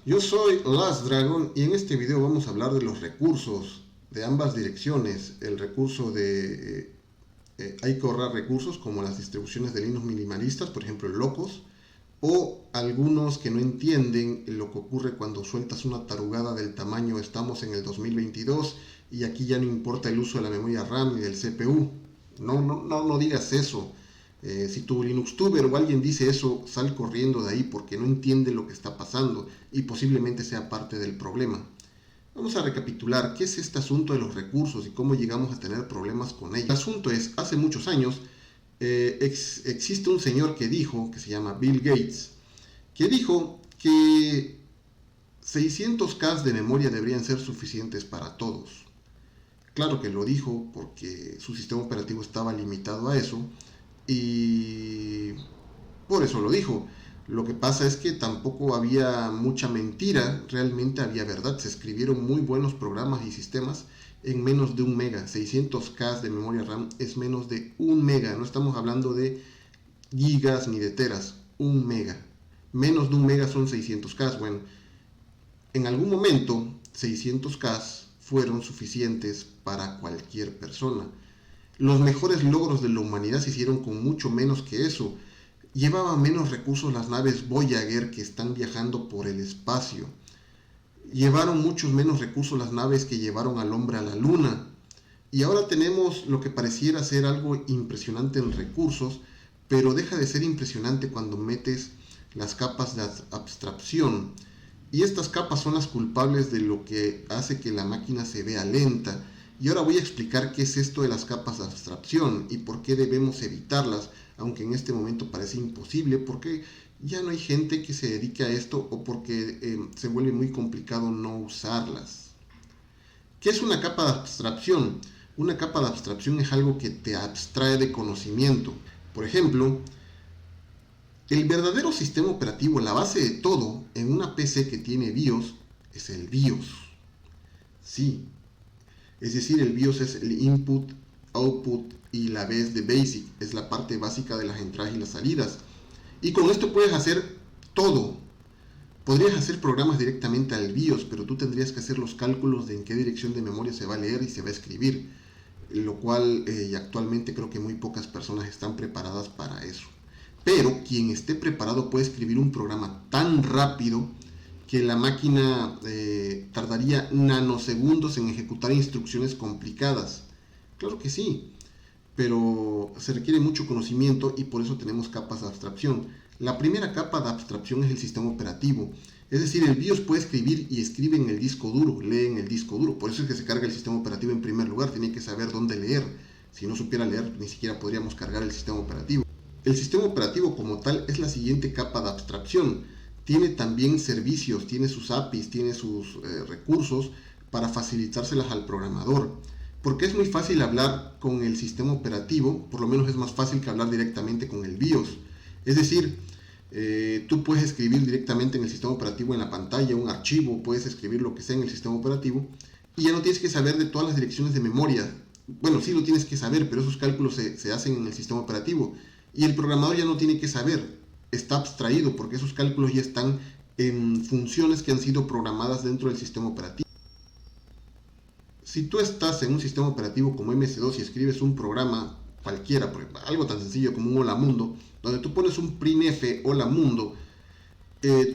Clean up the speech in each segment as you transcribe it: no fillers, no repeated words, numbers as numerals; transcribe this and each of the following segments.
Yo soy Last Dragon y en este video vamos a hablar de los recursos de ambas direcciones. El recurso de hay que ahorrar recursos como las distribuciones de Linux minimalistas, por ejemplo locos, o algunos que no entienden lo que ocurre cuando sueltas una tarugada del tamaño estamos en el 2022 y aquí ya no importa el uso de la memoria RAM y del CPU. No digas eso. Si tu Linuxtuber o alguien dice eso, sal corriendo de ahí porque no entiende lo que está pasando y posiblemente sea parte del problema. Vamos a recapitular qué es este asunto de los recursos y cómo llegamos a tener problemas con ellos. El asunto es, hace muchos años existe un señor que dijo, que se llama Bill Gates, que dijo que 600K de memoria deberían ser suficientes para todos. Claro que lo dijo porque su sistema operativo estaba limitado a eso y por eso lo dijo. Lo que pasa es que tampoco había mucha mentira, realmente había verdad. Se escribieron muy buenos programas y sistemas en menos de 1 mega. 600K de memoria RAM es menos de 1 mega. No estamos hablando de gigas ni de teras. 1 mega. Menos de 1 mega son 600K. Bueno, en algún momento 600K fueron suficientes para cualquier persona. Los mejores logros de la humanidad se hicieron con mucho menos que eso. Llevaban menos recursos las naves Voyager que están viajando por el espacio. Llevaron muchos menos recursos las naves que llevaron al hombre a la luna. Y ahora tenemos lo que pareciera ser algo impresionante en recursos, pero deja de ser impresionante cuando metes las capas de abstracción. Y estas capas son las culpables de lo que hace que la máquina se vea lenta. Y ahora voy a explicar qué es esto de las capas de abstracción y por qué debemos evitarlas, aunque en este momento parece imposible, porque ya no hay gente que se dedique a esto o porque se vuelve muy complicado no usarlas. ¿Qué es una capa de abstracción? Una capa de abstracción es algo que te abstrae de conocimiento. Por ejemplo, el verdadero sistema operativo, la base de todo en una PC que tiene BIOS, es el BIOS. Sí. Es decir, el BIOS es el input, output y la B es de basic, es la parte básica de las entradas y las salidas. Y con esto puedes hacer todo. Podrías hacer programas directamente al BIOS, pero tú tendrías que hacer los cálculos de en qué dirección de memoria se va a leer y se va a escribir, lo cual actualmente creo que muy pocas personas están preparadas para eso. Pero quien esté preparado puede escribir un programa tan rápido que la máquina tardaría nanosegundos en ejecutar instrucciones complicadas. Claro que sí, pero se requiere mucho conocimiento y por eso tenemos capas de abstracción. La primera capa de abstracción es el sistema operativo. Es decir, el BIOS puede escribir y escribe en el disco duro, lee en el disco duro. Por eso es que se carga el sistema operativo en primer lugar, tiene que saber dónde leer. Si no supiera leer, ni siquiera podríamos cargar el sistema operativo. El sistema operativo como tal es la siguiente capa de abstracción. Tiene también servicios, tiene sus APIs, tiene sus recursos para facilitárselas al programador. Porque es muy fácil hablar con el sistema operativo, por lo menos es más fácil que hablar directamente con el BIOS. Es decir, tú puedes escribir directamente en el sistema operativo en la pantalla un archivo, puedes escribir lo que sea en el sistema operativo y ya no tienes que saber de todas las direcciones de memoria. Bueno, sí lo tienes que saber, pero esos cálculos se hacen en el sistema operativo y el programador ya no tiene que saber. Está abstraído porque esos cálculos ya están en funciones que han sido programadas dentro del sistema operativo. Si tú estás en un sistema operativo como MS2 y escribes un programa cualquiera, algo tan sencillo como un hola mundo, donde tú pones un printf hola mundo,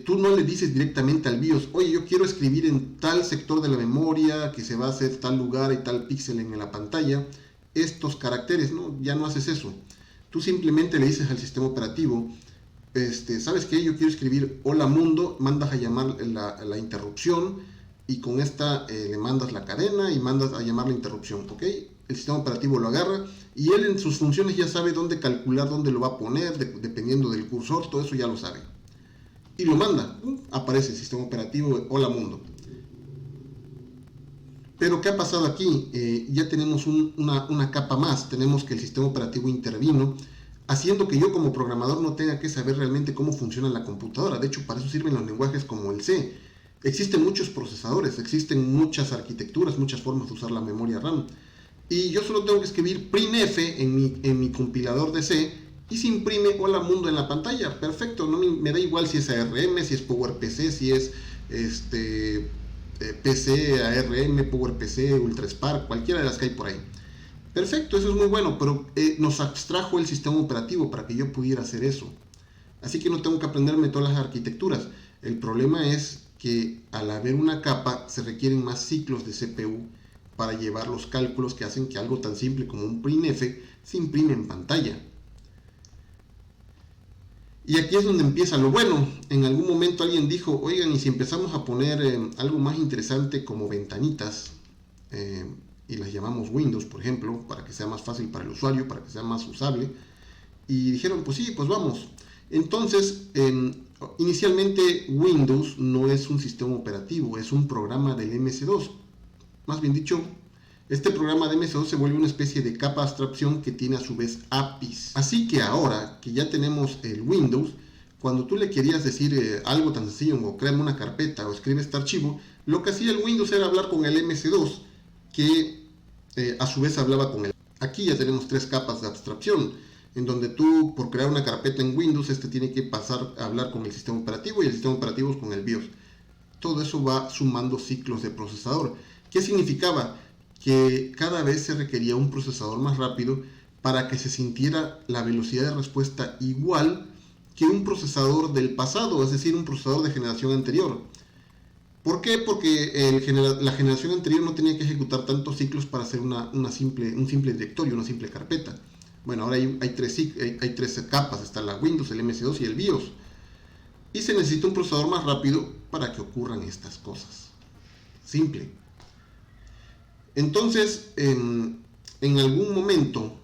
tú no le dices directamente al BIOS, oye, yo quiero escribir en tal sector de la memoria que se va a hacer tal lugar y tal píxel en la pantalla estos caracteres, no, ya no haces eso. Tú simplemente le dices al sistema operativo, ¿sabes qué? Yo quiero escribir hola mundo, mandas a llamar la interrupción y con esta le mandas la cadena y mandas a llamar la interrupción, ¿ok? El sistema operativo lo agarra y él en sus funciones ya sabe dónde calcular, dónde lo va a poner, dependiendo del cursor, todo eso ya lo sabe. Y lo manda, aparece el sistema operativo hola mundo. Pero ¿qué ha pasado aquí? Ya tenemos una capa más, tenemos que el sistema operativo intervino, haciendo que yo como programador no tenga que saber realmente cómo funciona la computadora. De hecho, para eso sirven los lenguajes como el C. Existen muchos procesadores, existen muchas arquitecturas, muchas formas de usar la memoria RAM. Y yo solo tengo que escribir printf en mi compilador de C y se imprime hola mundo en la pantalla. Perfecto, no me da igual si es ARM, si es PowerPC, si es PC, ARM, PowerPC, UltraSpark, cualquiera de las que hay por ahí. Perfecto, eso es muy bueno, pero nos abstrajo el sistema operativo para que yo pudiera hacer eso. Así que no tengo que aprenderme todas las arquitecturas. El problema es que al haber una capa se requieren más ciclos de CPU para llevar los cálculos que hacen que algo tan simple como un printf se imprime en pantalla. Y aquí es donde empieza lo bueno. En algún momento alguien dijo, oigan, y si empezamos a poner algo más interesante como ventanitas, y las llamamos Windows, por ejemplo, para que sea más fácil para el usuario, para que sea más usable. Y dijeron, pues sí, pues vamos. Entonces, inicialmente Windows no es un sistema operativo, es un programa del MS2. Más bien dicho, este programa de MS2 se vuelve una especie de capa de abstracción que tiene a su vez APIs. Así que ahora que ya tenemos el Windows, cuando tú le querías decir algo tan sencillo como créame una carpeta o escribe este archivo, lo que hacía el Windows era hablar con el MS2, que a su vez hablaba con él. Aquí ya tenemos tres capas de abstracción, en donde tú, por crear una carpeta en Windows, tiene que pasar a hablar con el sistema operativo y el sistema operativo con el BIOS. Todo eso va sumando ciclos de procesador. ¿Qué significaba? Que cada vez se requería un procesador más rápido para que se sintiera la velocidad de respuesta igual que un procesador del pasado, es decir, un procesador de generación anterior. ¿Por qué? Porque la generación anterior no tenía que ejecutar tantos ciclos para hacer un simple directorio, una simple carpeta. Bueno, ahora hay tres capas, está la Windows, el MS2 y el BIOS. Y se necesita un procesador más rápido para que ocurran estas cosas. Simple. Entonces, en algún momento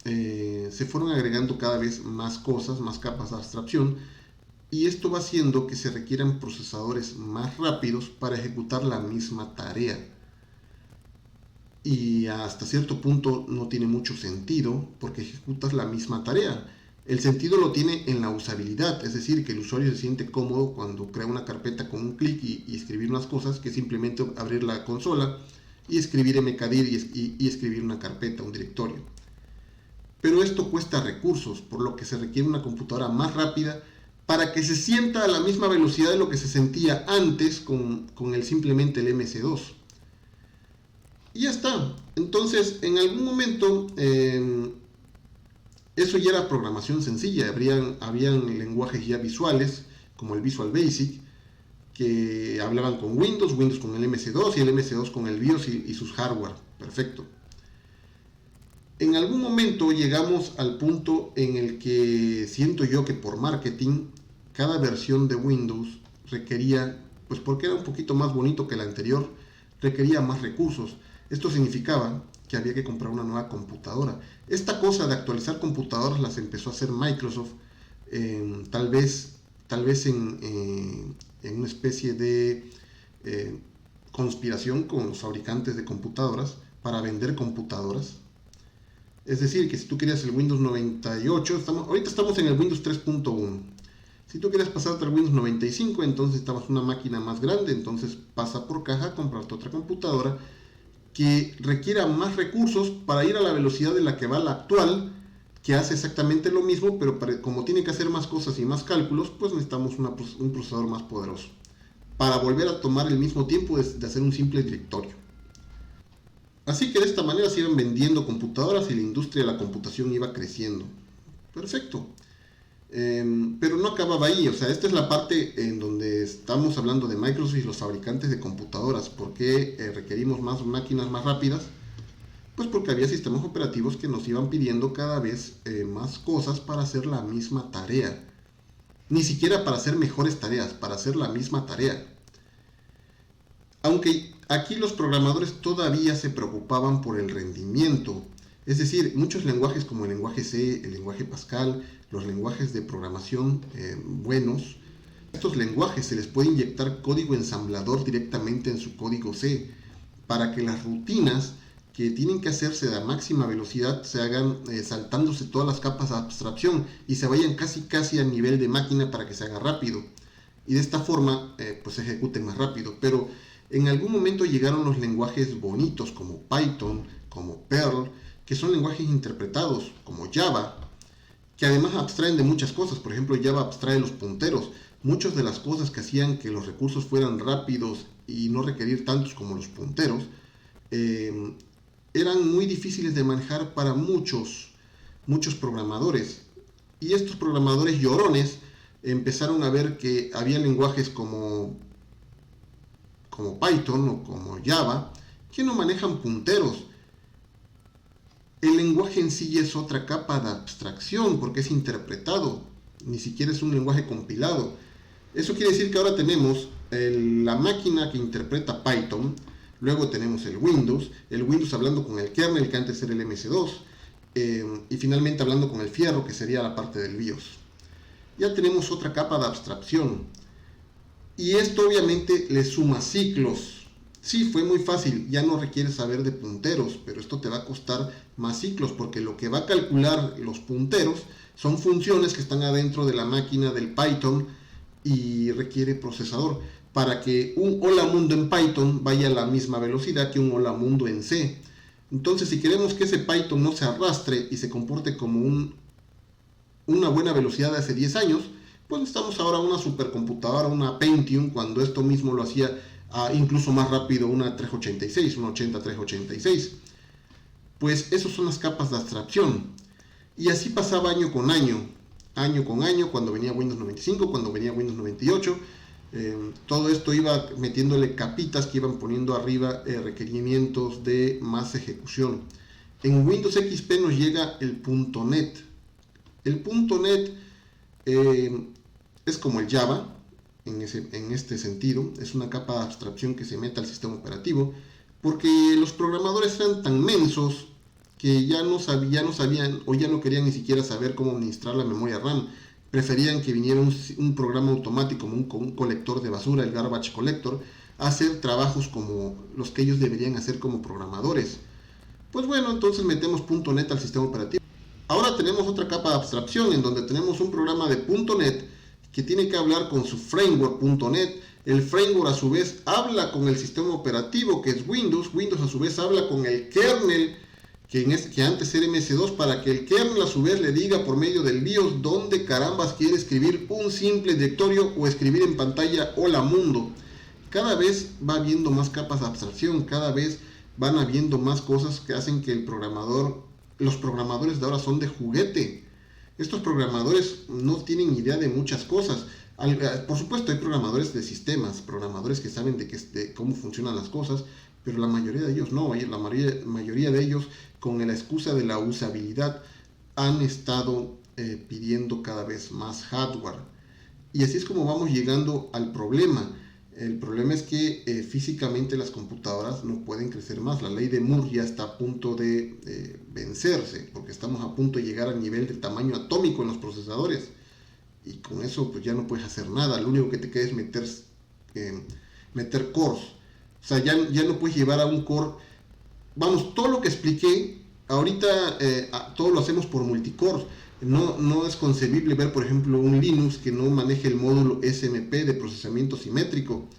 se fueron agregando cada vez más cosas, más capas de abstracción, y esto va haciendo que se requieran procesadores más rápidos para ejecutar la misma tarea. Y hasta cierto punto no tiene mucho sentido porque ejecutas la misma tarea. El sentido lo tiene en la usabilidad, es decir, que el usuario se siente cómodo cuando crea una carpeta con un clic y escribir unas cosas, que simplemente abrir la consola y escribir mkdir y escribir una carpeta, un directorio. Pero esto cuesta recursos, por lo que se requiere una computadora más rápida para que se sienta a la misma velocidad de lo que se sentía antes con simplemente el MS2. Y ya está. Entonces, en algún momento, eso ya era programación sencilla. Habían lenguajes ya visuales, como el Visual Basic, que hablaban con Windows con el MS2 y el MS2 con el BIOS y sus hardware. Perfecto. En algún momento llegamos al punto en el que siento yo que por marketing cada versión de Windows requería, pues porque era un poquito más bonito que la anterior, requería más recursos. Esto significaba que había que comprar una nueva computadora. Esta cosa de actualizar computadoras las empezó a hacer Microsoft, tal vez en una especie de conspiración con los fabricantes de computadoras para vender computadoras. Es decir, que si tú querías el Windows 98, ahorita estamos en el Windows 3.1. Si tú quieres pasarte al Windows 95, entonces necesitabas una máquina más grande, entonces pasa por caja, comprarte otra computadora que requiera más recursos para ir a la velocidad de la que va la actual, que hace exactamente lo mismo, pero como tiene que hacer más cosas y más cálculos, pues necesitamos un procesador más poderoso para volver a tomar el mismo tiempo de hacer un simple directorio. Así que de esta manera se iban vendiendo computadoras y la industria de la computación iba creciendo. Perfecto. Pero no acababa ahí, o sea, esta es la parte en donde estamos hablando de Microsoft y los fabricantes de computadoras. ¿Por qué requerimos más máquinas más rápidas? Pues porque había sistemas operativos que nos iban pidiendo cada vez más cosas para hacer la misma tarea. Ni siquiera para hacer mejores tareas, para hacer la misma tarea. Aunque aquí los programadores todavía se preocupaban por el rendimiento. Es decir, muchos lenguajes como el lenguaje C, el lenguaje Pascal, los lenguajes de programación buenos, estos lenguajes se les puede inyectar código ensamblador directamente en su código C para que las rutinas que tienen que hacerse a máxima velocidad se hagan saltándose todas las capas de abstracción y se vayan casi a nivel de máquina para que se haga rápido. Y de esta forma pues se ejecute más rápido. Pero en algún momento llegaron los lenguajes bonitos como Python, como Perl, que son lenguajes interpretados, como Java, que además abstraen de muchas cosas. Por ejemplo, Java abstrae los punteros, muchas de las cosas que hacían que los recursos fueran rápidos y no requerir tantos como los punteros, eh, eran muy difíciles de manejar para muchos programadores. Y estos programadores llorones empezaron a ver que había lenguajes como Python o como Java que no manejan punteros. El lenguaje en sí es otra capa de abstracción porque es interpretado, ni siquiera es un lenguaje compilado. Eso quiere decir que ahora tenemos la máquina que interpreta Python, luego tenemos el Windows hablando con el kernel que antes era el MS2, y finalmente hablando con el fierro que sería la parte del BIOS. Ya tenemos otra capa de abstracción. Y esto obviamente le suma ciclos. Sí, fue muy fácil, ya no requiere saber de punteros, pero esto te va a costar más ciclos porque lo que va a calcular los punteros son funciones que están adentro de la máquina del Python y requiere procesador para que un hola mundo en Python vaya a la misma velocidad que un hola mundo en C. Entonces, si queremos que ese Python no se arrastre y se comporte como una buena velocidad de hace 10 años, pues necesitamos ahora una supercomputadora, una Pentium, cuando esto mismo lo hacía incluso más rápido una 386, una 80-386. Pues esas son las capas de abstracción. Y así pasaba año con año, cuando venía Windows 95, cuando venía Windows 98. Todo esto iba metiéndole capitas que iban poniendo arriba requerimientos de más ejecución. En Windows XP nos llega el .NET. El .NET es como el Java en este sentido, es una capa de abstracción que se mete al sistema operativo, porque los programadores eran tan mensos que ya no sabían o ya no querían ni siquiera saber cómo administrar la memoria RAM. Preferían que viniera un programa automático como un colector de basura, el garbage collector, a hacer trabajos como los que ellos deberían hacer como programadores. Pues bueno, entonces metemos .NET al sistema operativo. Ahora tenemos otra capa de abstracción en donde tenemos un programa de .NET que tiene que hablar con su framework .NET. El framework a su vez habla con el sistema operativo que es Windows. Windows a su vez habla con el kernel que antes era MS2 para que el kernel a su vez le diga por medio del BIOS dónde carambas quiere escribir un simple directorio o escribir en pantalla hola mundo. Cada vez va habiendo más capas de abstracción, cada vez van habiendo más cosas que hacen que los programadores de ahora son de juguete. Estos programadores no tienen idea de muchas cosas. Por supuesto hay programadores de sistemas, programadores que saben de cómo funcionan las cosas, pero la mayoría de ellos no. La mayoría de ellos, con la excusa de la usabilidad, han estado pidiendo cada vez más hardware. Y así es como vamos llegando al problema. El problema es que físicamente las computadoras no pueden crecer más. La ley de Moore ya está a punto de vencerse, porque estamos a punto de llegar al nivel del tamaño atómico en los procesadores. Y con eso pues ya no puedes hacer nada. Lo único que te queda es meter cores. O sea, ya no puedes llevar a un core. Vamos, todo lo que expliqué, ahorita todo lo hacemos por multicore. No es concebible ver, por ejemplo, un Linux que no maneje el módulo SMP de procesamiento simétrico.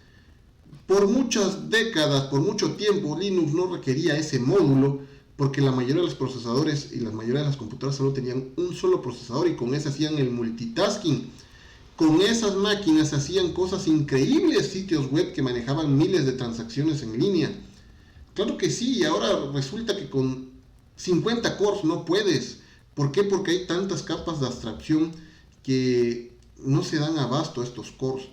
Por muchas décadas, por mucho tiempo, Linux no requería ese módulo porque la mayoría de los procesadores y la mayoría de las computadoras solo tenían un solo procesador y con ese hacían el multitasking. Con esas máquinas hacían cosas increíbles, sitios web que manejaban miles de transacciones en línea. Claro que sí, y ahora resulta que con 50 cores no puedes. ¿Por qué? Porque hay tantas capas de abstracción que no se dan abasto a estos cores.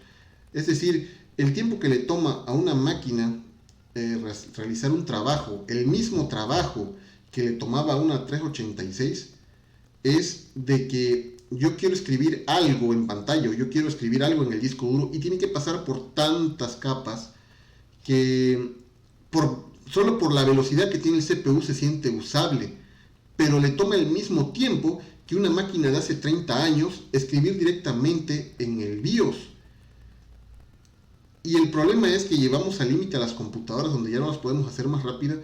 Es decir, el tiempo que le toma a una máquina realizar un trabajo, el mismo trabajo que le tomaba a una 386, es de que yo quiero escribir algo en pantalla, yo quiero escribir algo en el disco duro y tiene que pasar por tantas capas que solo por la velocidad que tiene el CPU se siente usable, pero le toma el mismo tiempo que una máquina de hace 30 años escribir directamente en el BIOS. Y el problema es que llevamos al límite a las computadoras donde ya no las podemos hacer más rápidas,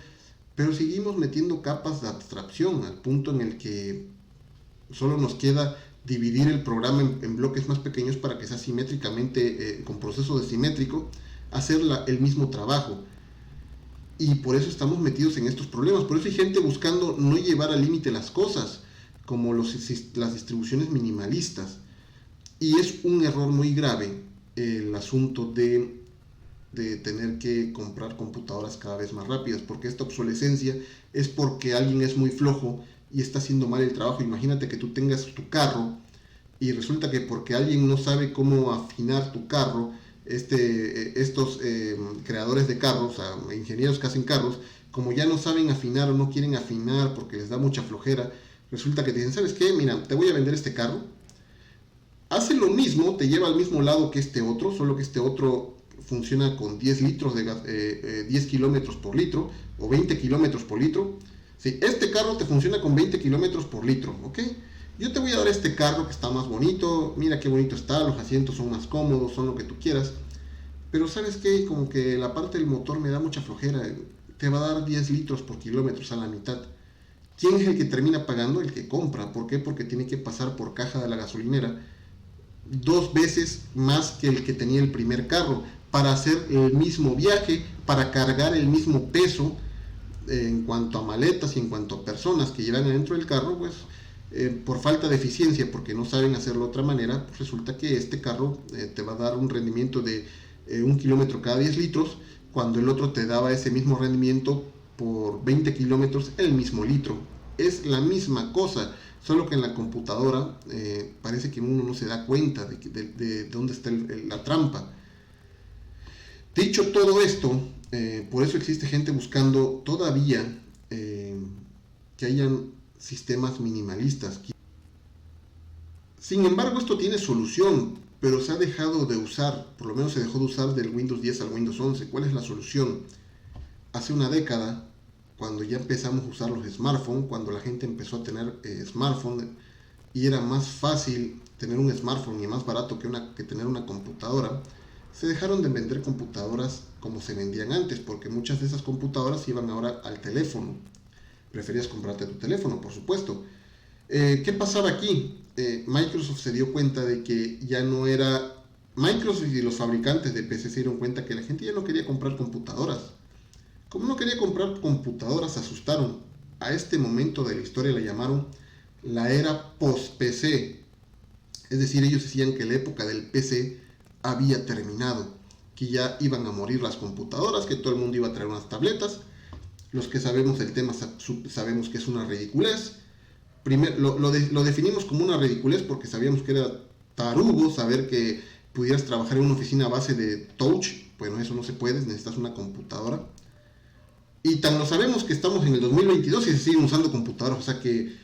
pero seguimos metiendo capas de abstracción al punto en el que solo nos queda dividir el programa en bloques más pequeños para que sea simétricamente, con proceso de simétrico, hacer el mismo trabajo. Y por eso estamos metidos en estos problemas. Por eso hay gente buscando no llevar al límite las cosas, como las distribuciones minimalistas. Y es un error muy grave el asunto de tener que comprar computadoras cada vez más rápidas, porque esta obsolescencia es porque alguien es muy flojo y está haciendo mal el trabajo. Imagínate que tú tengas tu carro y resulta que porque alguien no sabe cómo afinar tu carro, estos creadores de carros, ingenieros que hacen carros, como ya no saben afinar o no quieren afinar porque les da mucha flojera, resulta que te dicen, ¿sabes qué? Mira, te voy a vender este carro, hace lo mismo, te lleva al mismo lado que este otro, solo que este otro funciona con 10 litros de gas, 10 kilómetros por litro o 20 kilómetros por litro. Sí, este carro te funciona con 20 kilómetros por litro, ¿ok? Yo te voy a dar este carro que está más bonito, mira qué bonito está, los asientos son más cómodos, son lo que tú quieras. Pero ¿sabes qué? Como que la parte del motor me da mucha flojera, te va a dar 10 litros por kilómetro, a la mitad. ¿Quién es el que termina pagando? El que compra. ¿Por qué? Porque tiene que pasar por caja de la gasolinera 2 veces más que el que tenía el primer carro para hacer el mismo viaje, para cargar el mismo peso en cuanto a maletas y en cuanto a personas que llevan adentro del carro, pues por falta de eficiencia, porque no saben hacerlo de otra manera, pues resulta que este carro te va a dar un rendimiento de 1 kilómetro cada 10 litros, cuando el otro te daba ese mismo rendimiento por 20 kilómetros el mismo litro. Es la misma cosa, solo que en la computadora parece que uno no se da cuenta de dónde está la trampa. Dicho todo esto, por eso existe gente buscando todavía que hayan sistemas minimalistas. Sin embargo, esto tiene solución, pero se ha dejado de usar, por lo menos se dejó de usar del Windows 10 al Windows 11. ¿Cuál es la solución? Hace una década, cuando ya empezamos a usar los smartphones, cuando la gente empezó a tener smartphones y era más fácil tener un smartphone y más barato que tener una computadora, se dejaron de vender computadoras como se vendían antes, porque muchas de esas computadoras iban ahora al teléfono. Preferías comprarte tu teléfono, por supuesto. ¿Qué pasaba aquí? Microsoft se dio cuenta de que ya no era... Microsoft y los fabricantes de PC se dieron cuenta que la gente ya no quería comprar computadoras. Como no quería comprar computadoras, se asustaron. A este momento de la historia la llamaron la era post-PC. Es decir, ellos decían que la época del PC había terminado, que ya iban a morir las computadoras, que todo el mundo iba a traer unas tabletas. Los que sabemos el tema sabemos que es una ridiculez. Lo definimos como una ridiculez porque sabíamos que era tarugo saber que pudieras trabajar en una oficina a base de touch. Bueno, eso no se puede, necesitas una computadora. Y tan lo sabemos que estamos en el 2022 y se siguen usando computadoras, o sea que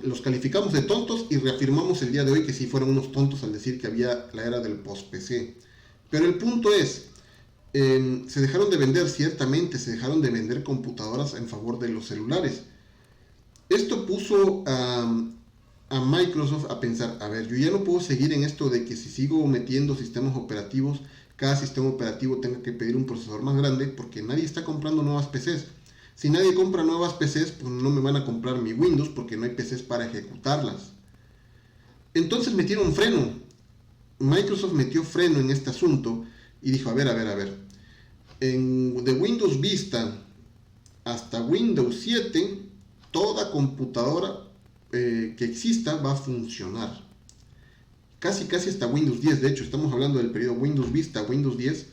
los calificamos de tontos y reafirmamos el día de hoy que sí fueron unos tontos al decir que había la era del post-PC. Pero el punto es, se dejaron de vender, ciertamente, se dejaron de vender computadoras en favor de los celulares. Esto puso a Microsoft a pensar, a ver, yo ya no puedo seguir en esto de que si sigo metiendo sistemas operativos, cada sistema operativo tenga que pedir un procesador más grande, porque nadie está comprando nuevas PCs. Si nadie compra nuevas PCs, pues no me van a comprar mi Windows porque no hay PCs para ejecutarlas. Entonces metieron freno. Microsoft metió freno en este asunto y dijo, a ver. De Windows Vista hasta Windows 7, toda computadora que exista va a funcionar. Casi hasta Windows 10, de hecho, estamos hablando del periodo Windows Vista, Windows 10,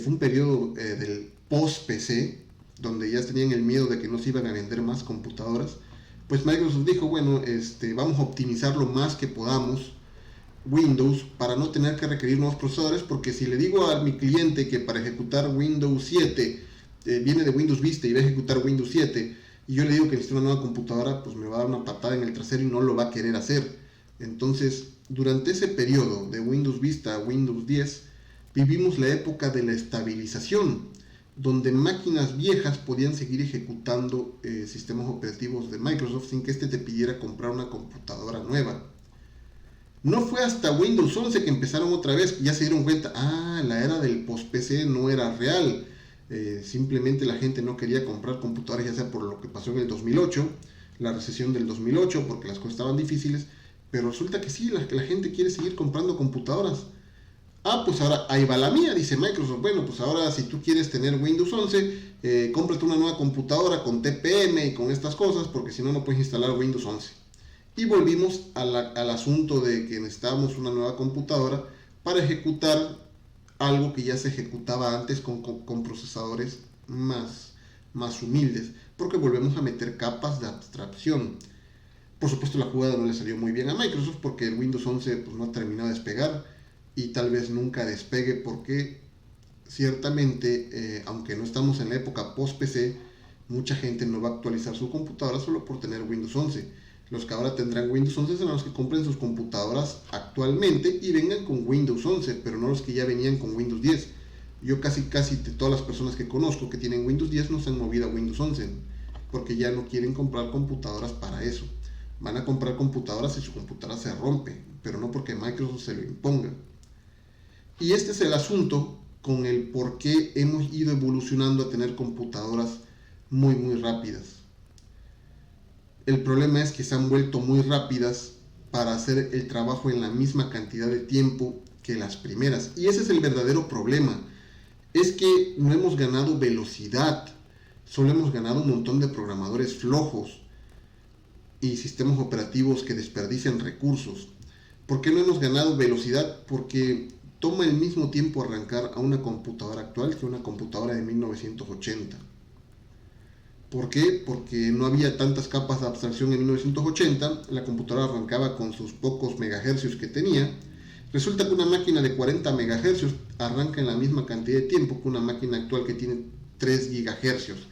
fue un periodo del post-PC, donde ya tenían el miedo de que no se iban a vender más computadoras. Pues Microsoft dijo, bueno, vamos a optimizar lo más que podamos Windows para no tener que requerir nuevos procesadores, porque si le digo a mi cliente que para ejecutar Windows 7 viene de Windows Vista y va a ejecutar Windows 7, y yo le digo que necesito una nueva computadora, pues me va a dar una patada en el trasero y no lo va a querer hacer. Entonces, durante ese periodo de Windows Vista a Windows 10, vivimos la época de la estabilización, donde máquinas viejas podían seguir ejecutando sistemas operativos de Microsoft sin que te pidiera comprar una computadora nueva. No fue hasta Windows 11 que empezaron otra vez, ya se dieron cuenta, la era del post-PC no era real. Simplemente la gente no quería comprar computadoras, ya sea por lo que pasó en el 2008, la recesión del 2008, porque las cosas estaban difíciles, pero resulta que sí, la gente quiere seguir comprando computadoras. Pues ahora ahí va la mía, dice Microsoft. Bueno, pues ahora si tú quieres tener Windows 11, cómprate una nueva computadora con TPM y con estas cosas, porque si no, no puedes instalar Windows 11. Y volvimos al asunto de que necesitábamos una nueva computadora para ejecutar algo que ya se ejecutaba antes con procesadores más humildes, porque volvemos a meter capas de abstracción. Por supuesto, la jugada no le salió muy bien a Microsoft porque el Windows 11 pues, no ha terminado de despegar y tal vez nunca despegue, porque ciertamente, aunque no estamos en la época post-PC, mucha gente no va a actualizar su computadora solo por tener Windows 11. Los que ahora tendrán Windows 11 serán los que compren sus computadoras actualmente y vengan con Windows 11, pero no los que ya venían con Windows 10. Yo casi de todas las personas que conozco que tienen Windows 10 no se han movido a Windows 11, porque ya no quieren comprar computadoras para eso. Van a comprar computadoras si su computadora se rompe, pero no porque Microsoft se lo imponga. Y este es el asunto con el por qué hemos ido evolucionando a tener computadoras muy rápidas. El problema es que se han vuelto muy rápidas para hacer el trabajo en la misma cantidad de tiempo que las primeras. Y ese es el verdadero problema. Es que no hemos ganado velocidad, solo hemos ganado un montón de programadores flojos y sistemas operativos que desperdician recursos. ¿Por qué no hemos ganado velocidad? Porque toma el mismo tiempo arrancar a una computadora actual que una computadora de 1980. ¿Por qué? Porque no había tantas capas de abstracción en 1980, la computadora arrancaba con sus pocos megahercios que tenía. Resulta que una máquina de 40 megahercios arranca en la misma cantidad de tiempo que una máquina actual que tiene 3 gigahercios.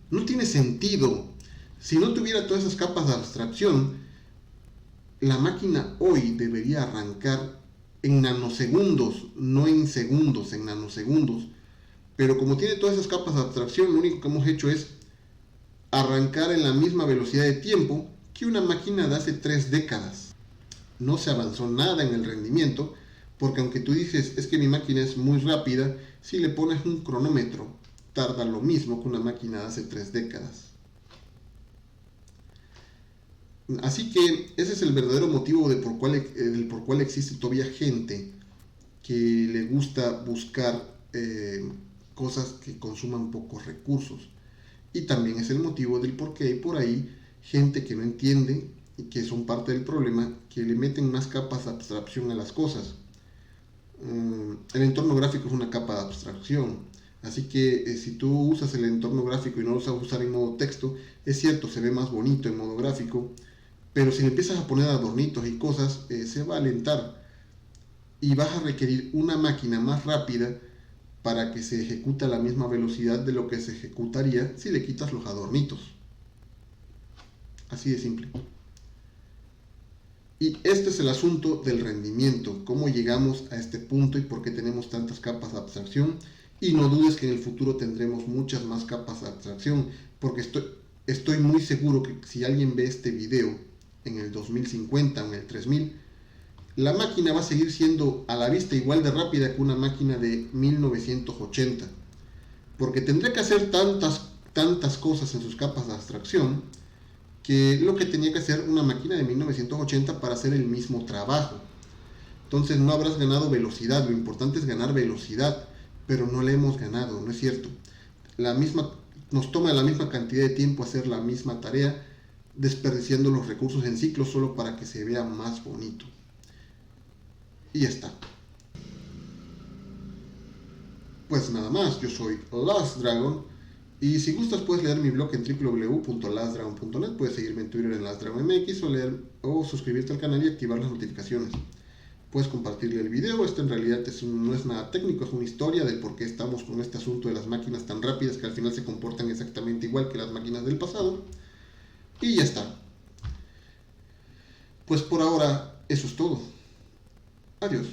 No tiene sentido. Si no tuviera todas esas capas de abstracción, la máquina hoy debería arrancar en nanosegundos, no en segundos, en nanosegundos. Pero como tiene todas esas capas de abstracción, lo único que hemos hecho es arrancar en la misma velocidad de tiempo que una máquina de hace 3 décadas. No se avanzó nada en el rendimiento, porque aunque tú dices, es que mi máquina es muy rápida, si le pones un cronómetro, tarda lo mismo que una máquina de hace 3 décadas. Así que ese es el verdadero motivo de por cual existe todavía gente que le gusta buscar cosas que consuman pocos recursos. Y también es el motivo del por qué hay por ahí gente que no entiende y que son parte del problema, que le meten más capas de abstracción a las cosas. El entorno gráfico es una capa de abstracción, así que si tú usas el entorno gráfico y no lo sabes usar en modo texto, es cierto, se ve más bonito en modo gráfico, pero si le empiezas a poner adornitos y cosas, se va a alentar y vas a requerir una máquina más rápida para que se ejecute a la misma velocidad de lo que se ejecutaría si le quitas los adornitos. Así de simple. Y este es el asunto del rendimiento, cómo llegamos a este punto y por qué tenemos tantas capas de abstracción. Y no dudes que en el futuro tendremos muchas más capas de abstracción, porque estoy muy seguro que si alguien ve este video en el 2050 o en el 3000, la máquina va a seguir siendo a la vista igual de rápida que una máquina de 1980, porque tendría que hacer tantas cosas en sus capas de abstracción que lo que tenía que hacer una máquina de 1980 para hacer el mismo trabajo. Entonces no habrás ganado velocidad, lo importante es ganar velocidad, pero no la hemos ganado, no es cierto. Nos toma la misma cantidad de tiempo hacer la misma tarea, desperdiciando los recursos en ciclos solo para que se vea más bonito. Y ya está. Pues nada más, yo soy Last Dragon. Y si gustas puedes leer mi blog en www.lastdragon.net, puedes seguirme en Twitter en LastDragonMX o suscribirte al canal y activar las notificaciones. Puedes compartirle el video, esto en realidad no es nada técnico, es una historia de por qué estamos con este asunto de las máquinas tan rápidas que al final se comportan exactamente igual que las máquinas del pasado. Y ya está. Pues por ahora eso es todo. Adiós.